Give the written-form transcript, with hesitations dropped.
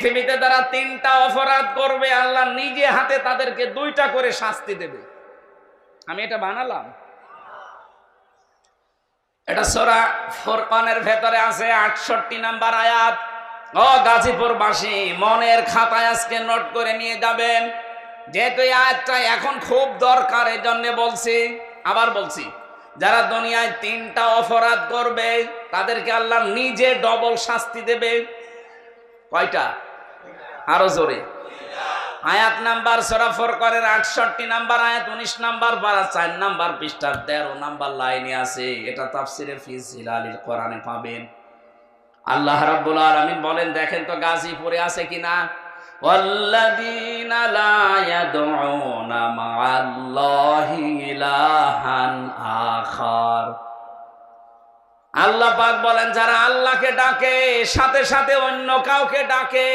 পৃথিবীতে তারা 3টা অপরাধ করবে, আল্লাহ নিজে হাতে তাদেরকে 2টা করে শাস্তি দেবে। আমি এটা বানালাম, এটা সূরা ফুরকানের ভেতরে আছে 68 নাম্বার আয়াত। ও গাজীপুরবাসী, মনের খাতায় আজকে নোট করে নিয়ে যাবেন, যেহেতু এই আয়াতটা এখন খুব দরকার, এই জন্য বলছি। আবার বলছি, যারা দুনিয়ায় 3টা অপরাধ করবে তাদেরকে আল্লাহ নিজে ডবল শাস্তি দেবে। কয়টা? আরো জোরে। আয়াত নাম্বার সূরা ফুরকানের 68 নাম্বার আয়াত, 19 নাম্বার পারা 4 নাম্বার পৃষ্ঠার 13 নাম্বার লাইনে আছে। এটা তাফসিরে ফি জিলালিল কোরআনে পাবেন। আল্লাহ রাব্বুল আলামিন বলেন, দেখেন তো গাজীপুরে আছে কিনা, ওয়াল্লাযীনা লা ইয়াদউনা মা'আল্লাহি ইলাহান আখার। আল্লাহ পাক বলেন, যারা আল্লাহকে ডাকে সাথে সাথে অন্য কাউকে ডাকে,